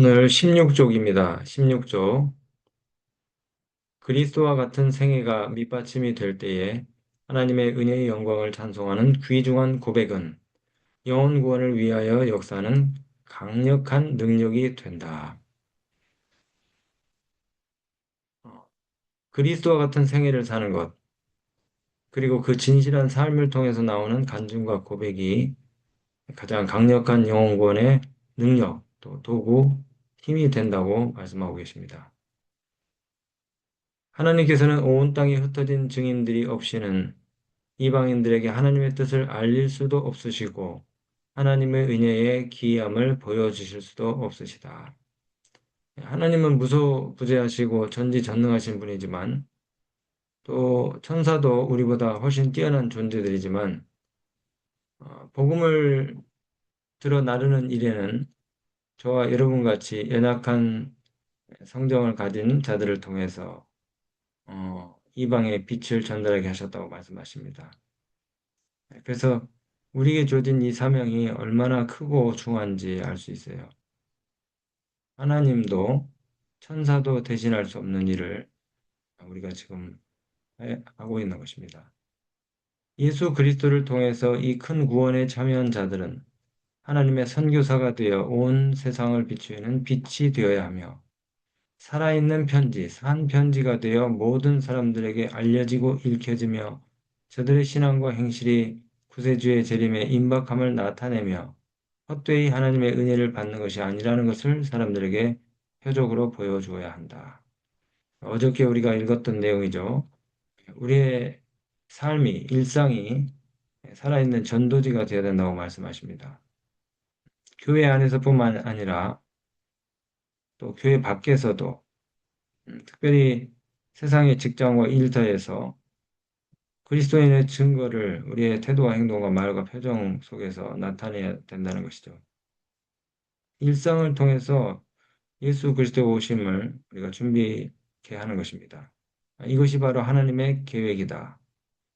오늘 16쪽입니다. 16쪽. 그리스도와 같은 생애가 밑받침이 될 때에 하나님의 은혜의 영광을 찬송하는 귀중한 고백은 영혼 구원을 위하여 역사하는 강력한 능력이 된다. 그리스도와 같은 생애를 사는 것, 그리고 그 진실한 삶을 통해서 나오는 간증과 고백이 가장 강력한 영혼 구원의 능력, 또 도구, 힘이 된다고 말씀하고 계십니다. 하나님께서는 온 땅에 흩어진 증인들이 없이는 이방인들에게 하나님의 뜻을 알릴 수도 없으시고 하나님의 은혜의 기이함을 보여주실 수도 없으시다. 하나님은 무소부재하시고 전지전능하신 분이지만 또 천사도 우리보다 훨씬 뛰어난 존재들이지만 복음을 들어 나르는 일에는 저와 여러분 같이 연약한 성정을 가진 자들을 통해서 이방의 빛을 전달하게 하셨다고 말씀하십니다. 그래서 우리에게 주어진 이 사명이 얼마나 크고 중요한지 알 수 있어요. 하나님도 천사도 대신할 수 없는 일을 우리가 지금 하고 있는 것입니다. 예수 그리스도를 통해서 이 큰 구원에 참여한 자들은 하나님의 선교사가 되어 온 세상을 비추는 빛이 되어야 하며 살아있는 편지, 산 편지가 되어 모든 사람들에게 알려지고 읽혀지며 저들의 신앙과 행실이 구세주의 재림의 임박함을 나타내며 헛되이 하나님의 은혜를 받는 것이 아니라는 것을 사람들에게 표적으로 보여주어야 한다. 어저께 우리가 읽었던 내용이죠. 우리의 삶이, 일상이 살아있는 전도지가 되어야 된다고 말씀하십니다. 교회 안에서뿐만 아니라 또 교회 밖에서도 특별히 세상의 직장과 일터에서 그리스도인의 증거를 우리의 태도와 행동과 말과 표정 속에서 나타내야 된다는 것이죠. 일상을 통해서 예수 그리스도의 오심을 우리가 준비케 하는 것입니다. 이것이 바로 하나님의 계획이다.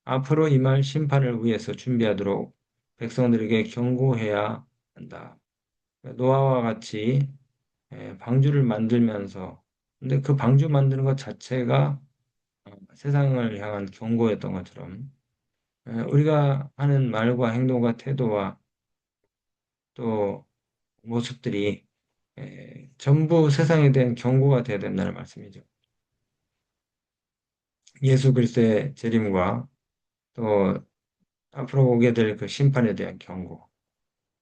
앞으로 임할 심판을 위해서 준비하도록 백성들에게 경고해야 한다. 노아와 같이 방주를 만들면서 근데 그 방주 만드는 것 자체가 세상을 향한 경고였던 것처럼 우리가 하는 말과 행동과 태도와 또 모습들이 전부 세상에 대한 경고가 되어야 된다는 말씀이죠. 예수 그리스도의 재림과 또 앞으로 오게 될 그 심판에 대한 경고.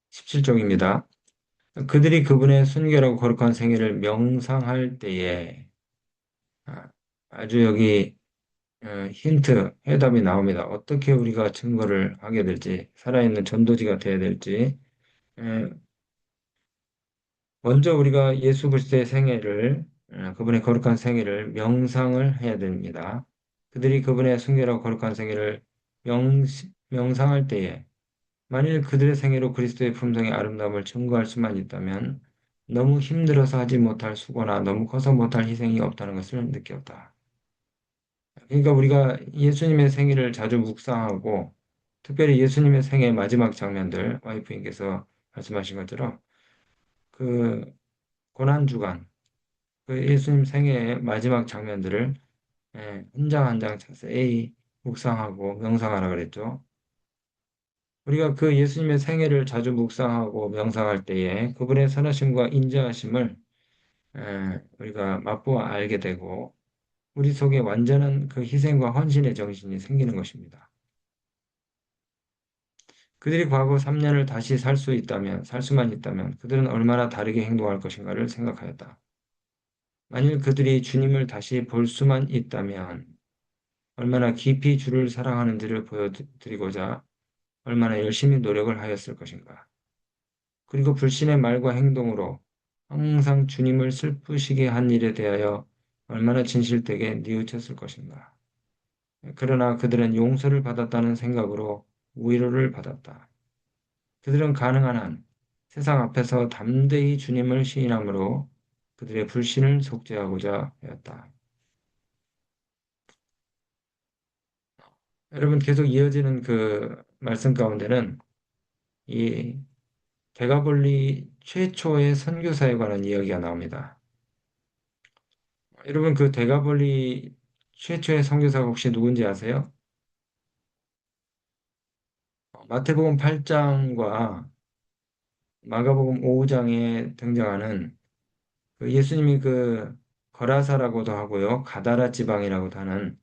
17쪽입니다. 그들이 그분의 순결하고 거룩한 생애를 명상할 때에 아주 여기 힌트, 해답이 나옵니다. 어떻게 우리가 증거를 하게 될지, 살아있는 전도지가 되어야 될지. 에, 먼저 우리가 예수 그리스도의 생애를, 그분의 거룩한 생애를 명상을 해야 됩니다. 그들이 그분의 순결하고 거룩한 생애를 명상할 때에 만일 그들의 생애로 그리스도의 품성의 아름다움을 증거할 수만 있다면 너무 힘들어서 하지 못할 수고나 너무 커서 못할 희생이 없다는 것을 느꼈다. 그러니까 우리가 예수님의 생애를 자주 묵상하고 특별히 예수님의 생애 마지막 장면들 와이프님께서 말씀하신 것처럼 그 고난주간 그 예수님 생애의 마지막 장면들을 한 장 한 장 자세히 묵상하고 명상하라 그랬죠. 우리가 그 예수님의 생애를 자주 묵상하고 명상할 때에 그분의 선하심과 인자하심을 우리가 맛보아 알게 되고 우리 속에 완전한 그 희생과 헌신의 정신이 생기는 것입니다. 그들이 과거 3년을 다시 살 수 있다면, 살 수만 있다면 그들은 얼마나 다르게 행동할 것인가를 생각하였다. 만일 그들이 주님을 다시 볼 수만 있다면 얼마나 깊이 주를 사랑하는지를 보여드리고자 얼마나 열심히 노력을 하였을 것인가. 그리고 불신의 말과 행동으로 항상 주님을 슬프시게 한 일에 대하여 얼마나 진실되게 뉘우쳤을 것인가. 그러나 그들은 용서를 받았다는 생각으로 위로를 받았다. 그들은 가능한 한 세상 앞에서 담대히 주님을 시인함으로 그들의 불신을 속죄하고자 하였다. 여러분 계속 이어지는 그 말씀 가운데는 이 대가볼리 최초의 선교사에 관한 이야기가 나옵니다. 여러분 그 대가볼리 최초의 선교사가 혹시 누군지 아세요? 마태복음 8장과 마가복음 5장에 등장하는 그 예수님이 그 거라사라고도 하고요. 가다라 지방이라고도 하는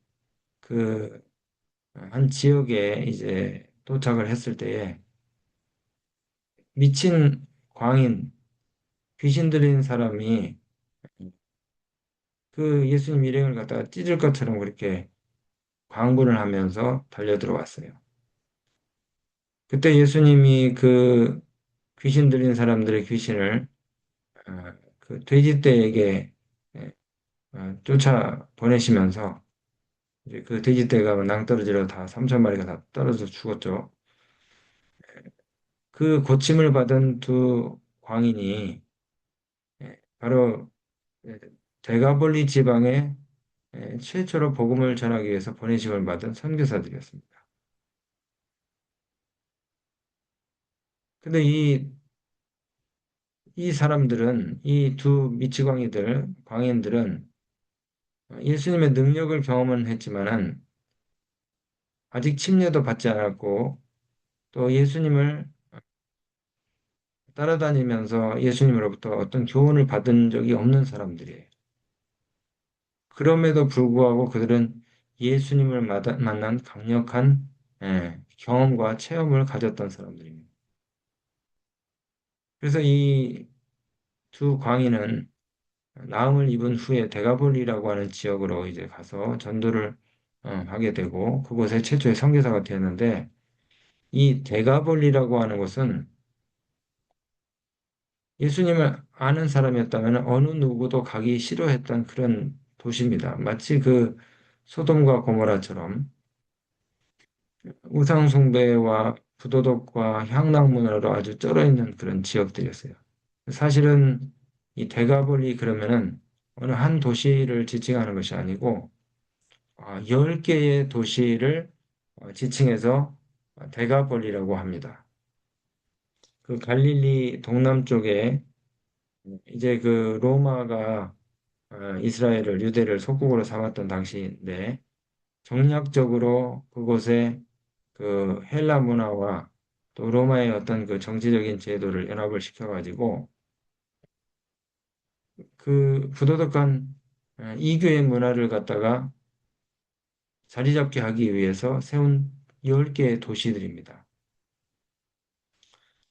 그 한 지역에 이제 도착을 했을 때에 미친 광인, 귀신 들린 사람이 그 예수님 일행을 갖다가 찢을 것처럼 그렇게 광분을 하면서 달려 들어왔어요. 그때 예수님이 그 귀신 들린 사람들의 귀신을 그 돼지떼에게 쫓아 보내시면서 이제 그 돼지떼가 낭떠러지로 다 3천 마리가 다 떨어져 죽었죠. 그 고침을 받은 두 광인이 바로 예, 대가볼리 지방에 최초로 복음을 전하기 위해서 보내심을 받은 선교사들이었습니다. 근데 이 사람들은 이 두 미치광이들, 광인들은 예수님의 능력을 경험은 했지만은 아직 침례도 받지 않았고 또 예수님을 따라다니면서 예수님으로부터 어떤 교훈을 받은 적이 없는 사람들이에요. 그럼에도 불구하고 그들은 예수님을 만난 강력한 경험과 체험을 가졌던 사람들입니다. 그래서 이 두 광인은 나음을 입은 후에 데가볼리라고 하는 지역으로 이제 가서 전도를 하게 되고 그곳에 최초의 선교사가 되었는데 이 데가볼리라고 하는 곳은 예수님을 아는 사람이었다면 어느 누구도 가기 싫어했던 그런 도시입니다. 마치 그 소돔과 고모라처럼 우상 숭배와 부도덕과 향락 문화로 아주 쩔어 있는 그런 지역들이었어요. 사실은 이 데가볼리 그러면은 어느 한 도시를 지칭하는 것이 아니고 10개의 도시를 지칭해서 데가볼리라고 합니다. 그 갈릴리 동남쪽에 이제 그 로마가 이스라엘을 유대를 속국으로 삼았던 당시인데 정략적으로 그곳에 그 헬라 문화와 또 로마의 어떤 그 정치적인 제도를 연합을 시켜가지고 그 부도덕한 이교의 문화를 갖다가 자리 잡게 하기 위해서 세운 10개의 도시들입니다.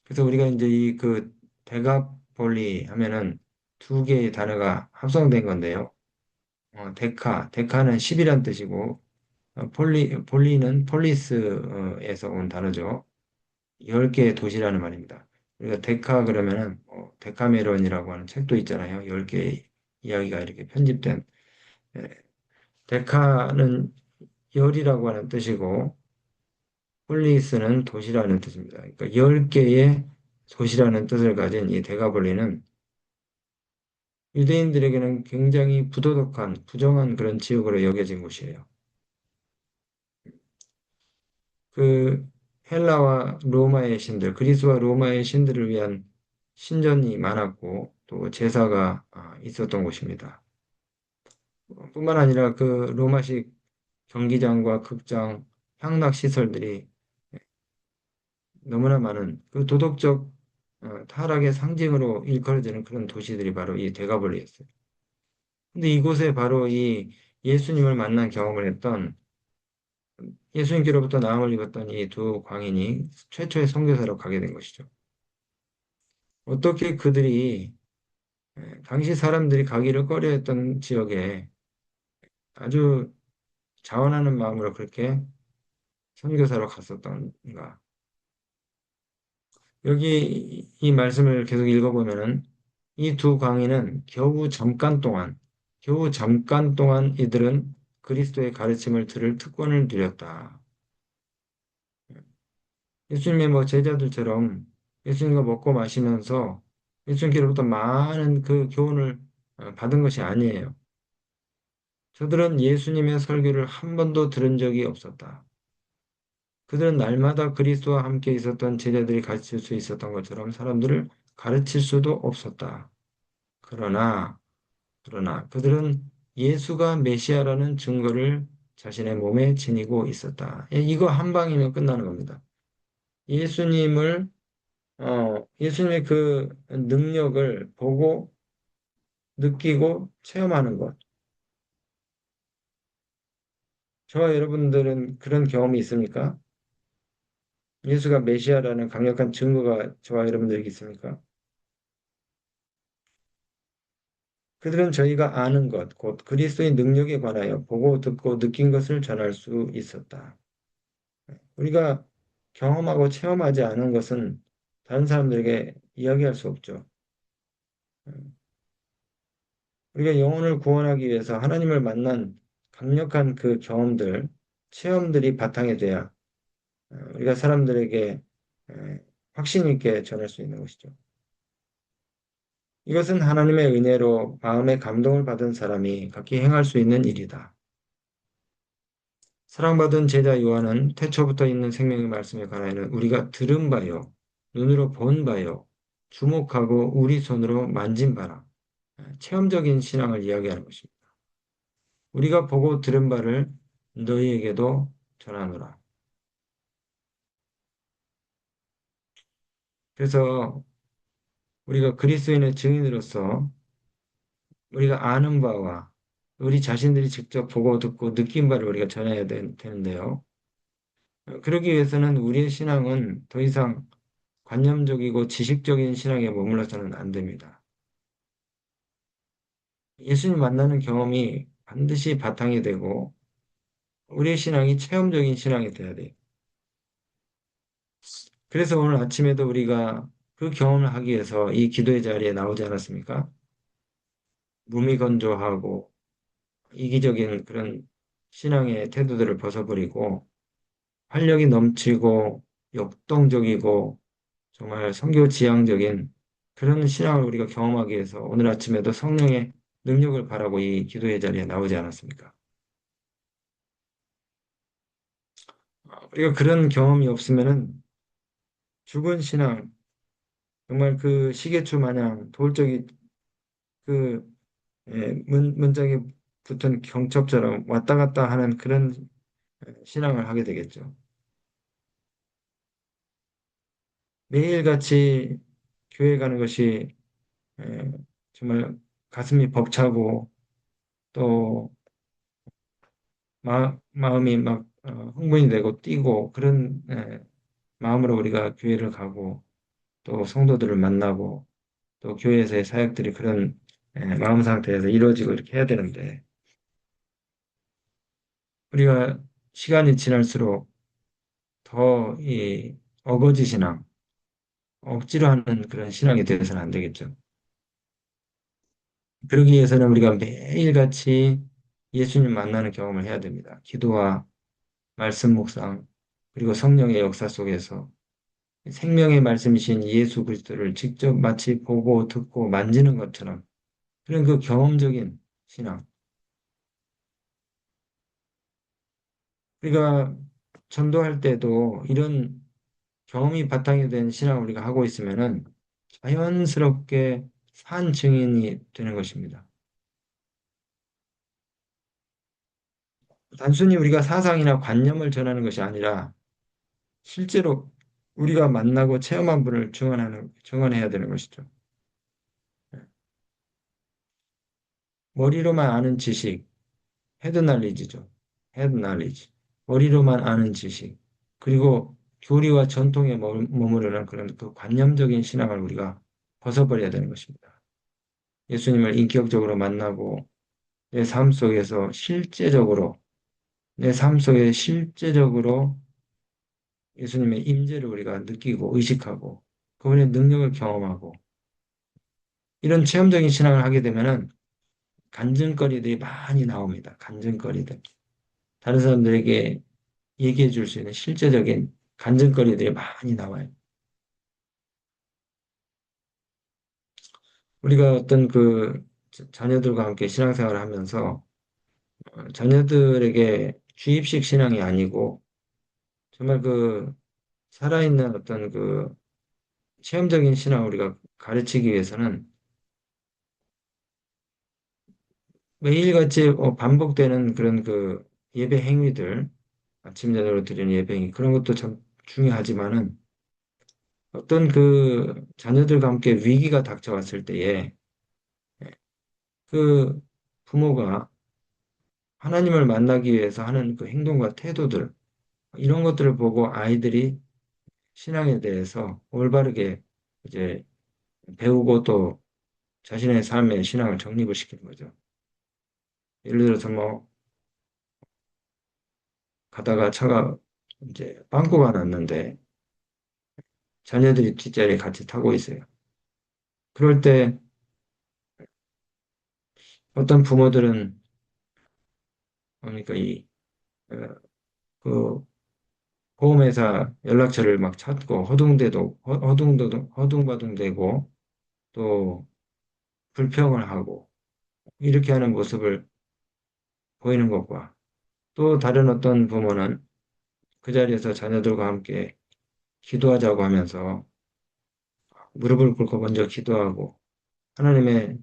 그래서 우리가 이제 이 그 데카폴리 하면은 두 개의 단어가 합성된 건데요. 데카는 10이란 뜻이고 폴리는 폴리스에서 온 단어죠. 10개의 도시라는 말입니다. 우리가 데카 그러면은 데카메론이라고 하는 책도 있잖아요. 10개의 이야기가 이렇게 편집된 예, 데카는 열이라고 하는 뜻이고 폴리스는 도시라는 뜻입니다. 그러니까 10개의 도시라는 뜻을 가진 이 데가볼리는 유대인들에게는 굉장히 부도덕한 부정한 그런 지역으로 여겨진 곳이에요. 그 헬라와 로마의 신들, 그리스와 로마의 신들을 위한 신전이 많았고 또 제사가 있었던 곳입니다. 뿐만 아니라 그 로마식 경기장과 극장, 향락 시설들이 너무나 많은 그 도덕적 타락의 상징으로 일컬어지는 그런 도시들이 바로 이 데가볼리였어요. 근데 이곳에 바로 이 예수님을 만난 경험을 했던 예수님께로부터 나음을 입었던 이 두 광인이 최초의 선교사로 가게 된 것이죠. 어떻게 그들이 당시 사람들이 가기를 꺼려했던 지역에 아주 자원하는 마음으로 그렇게 선교사로 갔었던가. 여기 이 말씀을 계속 읽어보면은 이 두 강의는 겨우 잠깐 동안 이들은 그리스도의 가르침을 들을 특권을 누렸다. 예수님의 뭐 제자들처럼 예수님과 먹고 마시면서 예수님께로부터 많은 그 교훈을 받은 것이 아니에요. 저들은 예수님의 설교를 한 번도 들은 적이 없었다. 그들은 날마다 그리스도와 함께 있었던 제자들이 가르칠 수 있었던 것처럼 사람들을 가르칠 수도 없었다. 그러나, 그러나 그들은 예수가 메시아라는 증거를 자신의 몸에 지니고 있었다. 이거 한 방이면 끝나는 겁니다. 예수님을, 예수님의 그 능력을 보고 느끼고 체험하는 것. 저와 여러분들은 그런 경험이 있습니까? 예수가 메시아라는 강력한 증거가 저와 여러분들에게 있습니까? 그들은 저희가 아는 것, 곧 그리스도의 능력에 관하여 보고 듣고 느낀 것을 전할 수 있었다. 우리가 경험하고 체험하지 않은 것은 다른 사람들에게 이야기할 수 없죠. 우리가 영혼을 구원하기 위해서 하나님을 만난 강력한 그 경험들, 체험들이 바탕이 돼야 우리가 사람들에게 확신 있게 전할 수 있는 것이죠. 이것은 하나님의 은혜로 마음의 감동을 받은 사람이 각기 행할 수 있는 일이다. 사랑받은 제자 요한은 태초부터 있는 생명의 말씀에 관하여는 우리가 들은 바요, 눈으로 본 바요, 주목하고 우리 손으로 만진 바라. 체험적인 신앙을 이야기하는 것입니다. 우리가 보고 들은 바를 너희에게도 전하노라. 그래서 우리가 그리스도인의 증인으로서 우리가 아는 바와 우리 자신들이 직접 보고 듣고 느낀 바를 우리가 전해야 되는데요. 그러기 위해서는 우리의 신앙은 더 이상 관념적이고 지식적인 신앙에 머물러서는 안 됩니다. 예수님 만나는 경험이 반드시 바탕이 되고 우리의 신앙이 체험적인 신앙이 돼야 돼요. 그래서 오늘 아침에도 우리가 그 경험을 하기 위해서 이 기도의 자리에 나오지 않았습니까? 무미건조하고 이기적인 그런 신앙의 태도들을 벗어버리고 활력이 넘치고 역동적이고 정말 선교지향적인 그런 신앙을 우리가 경험하기 위해서 오늘 아침에도 성령의 능력을 바라고 이 기도의 자리에 나오지 않았습니까? 우리가 그런 경험이 없으면은 죽은 신앙, 정말 그 시계추 마냥 돌적이 그 문짝에 붙은 경첩처럼 왔다 갔다 하는 그런 신앙을 하게 되겠죠. 매일같이 교회 가는 것이 에, 정말 가슴이 벅차고 또 마음이 막 흥분이 되고 뛰고 그런 마음으로 우리가 교회를 가고 또 성도들을 만나고 또 교회에서의 사역들이 그런 마음 상태에서 이루어지고 이렇게 해야 되는데 우리가 시간이 지날수록 더 이 어거지 신앙, 억지로 하는 그런 신앙이 되어서는 안 되겠죠. 그러기 위해서는 우리가 매일같이 예수님 만나는 경험을 해야 됩니다. 기도와 말씀 묵상, 그리고 성령의 역사 속에서 생명의 말씀이신 예수 그리스도를 직접 마치 보고 듣고 만지는 것처럼 그런 그 경험적인 신앙. 우리가 전도할 때도 이런 경험이 바탕이 된 신앙을 우리가 하고 있으면은 자연스럽게 산 증인이 되는 것입니다. 단순히 우리가 사상이나 관념을 전하는 것이 아니라 실제로 우리가 만나고 체험한 분을 증언해야 되는 것이죠. 머리로만 아는 지식, 헤드 날리지죠. 헤드 날리지. 머리로만 아는 지식. 그리고 교리와 전통에 머무르는 그런 그 관념적인 신앙을 우리가 벗어버려야 되는 것입니다. 예수님을 인격적으로 만나고 내 삶 속에서 실제적으로 내 삶 속에 실제적으로 예수님의 임재를 우리가 느끼고 의식하고 그분의 능력을 경험하고 이런 체험적인 신앙을 하게 되면은 간증거리들이 많이 나옵니다. 간증거리들. 다른 사람들에게 얘기해 줄 수 있는 실제적인 간증거리들이 많이 나와요. 우리가 어떤 그 자녀들과 함께 신앙생활을 하면서 자녀들에게 주입식 신앙이 아니고 정말 그 살아있는 어떤 그 체험적인 신앙을 우리가 가르치기 위해서는 매일같이 반복되는 그런 그 예배 행위들, 아침 저녁으로 드리는 예배 행위 그런 것도 참 중요하지만은 어떤 그 자녀들과 함께 위기가 닥쳐왔을 때에 그 부모가 하나님을 만나기 위해서 하는 그 행동과 태도들 이런 것들을 보고 아이들이 신앙에 대해서 올바르게 이제 배우고 또 자신의 삶의 신앙을 정립을 시키는 거죠. 예를 들어서 뭐 가다가 차가 이제 빵꾸가 났는데 자녀들이 뒷자리에 같이 타고 있어요. 그럴 때 어떤 부모들은 그러니까 어, 그 보험회사 연락처를 막 찾고 허둥바둥대고 또 불평을 하고 이렇게 하는 모습을 보이는 것과 또 다른 어떤 부모는 그 자리에서 자녀들과 함께 기도하자고 하면서 무릎을 꿇고 먼저 기도하고 하나님의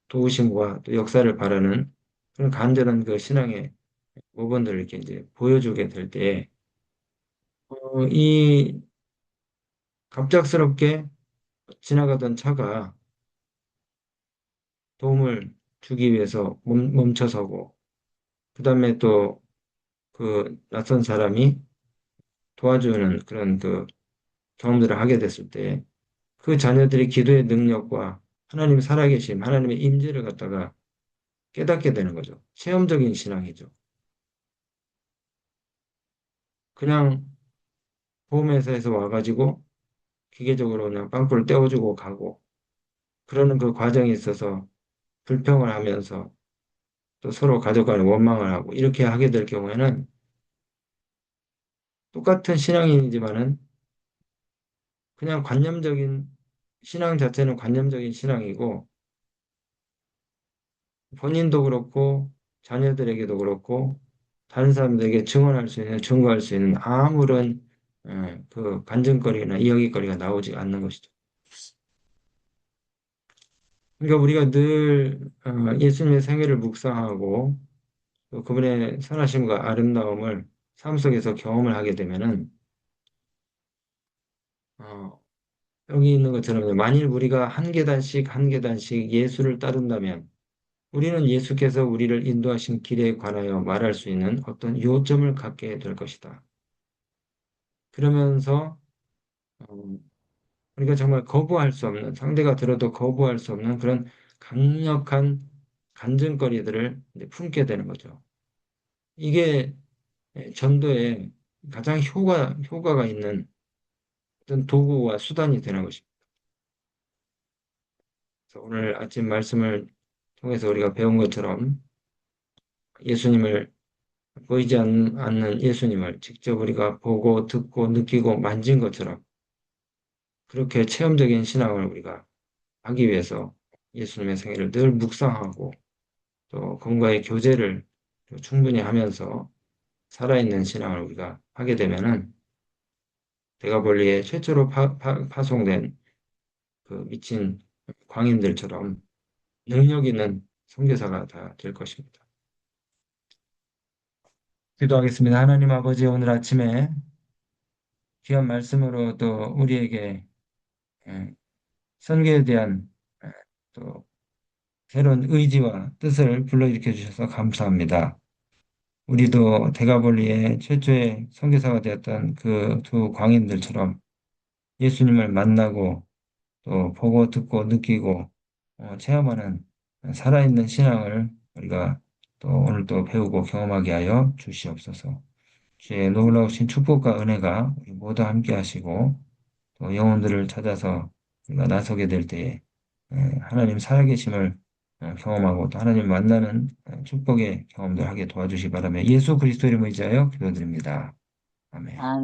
도우심과 또 역사를 바라는 그런 간절한 그 신앙의 모범들을 이렇게 이제 보여주게 될 때, 이 갑작스럽게 지나가던 차가 도움을 주기 위해서 멈춰서고, 그 다음에 또 그 낯선 사람이 도와주는 그런 그 경험들을 하게 됐을 때, 그 자녀들이 기도의 능력과 하나님의 살아계심, 하나님의 임재를 갖다가 깨닫게 되는 거죠. 체험적인 신앙이죠. 그냥 보험회사에서 와가지고 기계적으로 그냥 빵꾸를 떼어주고 가고, 그러는 그 과정에 있어서 불평을 하면서 또 서로 가족 간에 원망을 하고 이렇게 하게 될 경우에는 똑같은 신앙인이지만은 그냥 관념적인 신앙 자체는 관념적인 신앙이고 본인도 그렇고 자녀들에게도 그렇고 다른 사람들에게 증언할 수 있는 증거할 수 있는 아무런 그 간증거리나 이야기거리가 나오지 않는 것이죠. 그러니까 우리가 늘 예수님의 생애를 묵상하고 또 그분의 선하심과 아름다움을 삶 속에서 경험을 하게 되면은 어, 여기 있는 것처럼 만일 우리가 한 계단씩 한 계단씩 예수를 따른다면 우리는 예수께서 우리를 인도하신 길에 관하여 말할 수 있는 어떤 요점을 갖게 될 것이다. 그러면서 어, 우리가 정말 거부할 수 없는 상대가 들어도 거부할 수 없는 그런 강력한 간증거리들을 이제 품게 되는 거죠. 이게 전도에 가장 효과가 있는 어떤 도구와 수단이 되는 것입니다. 그래서 오늘 아침 말씀을 통해서 우리가 배운 것처럼 예수님을 보이지 않는 예수님을 직접 우리가 보고 듣고 느끼고 만진 것처럼 그렇게 체험적인 신앙을 우리가 하기 위해서 예수님의 생애를 늘 묵상하고 또 그분과의 교제를 충분히 하면서 살아있는 신앙을 우리가 하게 되면은 대가볼리에 최초로 파송된 그 미친 광인들처럼 능력 있는 선교사가 다 될 것입니다. 기도하겠습니다. 하나님 아버지 오늘 아침에 귀한 말씀으로 또 우리에게 예, 선교에 대한 또 새로운 의지와 뜻을 불러일으켜 주셔서 감사합니다. 우리도 대가볼리의 최초의 선교사가 되었던 그 두 광인들처럼 예수님을 만나고 또 보고 듣고 느끼고 체험하는 살아있는 신앙을 우리가 또 오늘 또 배우고 경험하게 하여 주시옵소서. 주의 놀라우신 축복과 은혜가 우리 모두 함께 하시고 또 영혼들을 찾아서 우리가 나서게 될 때에 하나님 살아계심을 경험하고 또 하나님 만나는 축복의 경험들 하게 도와주시 바라며 예수 그리스도 이름을 의지하여 기도드립니다. 아멘. 아,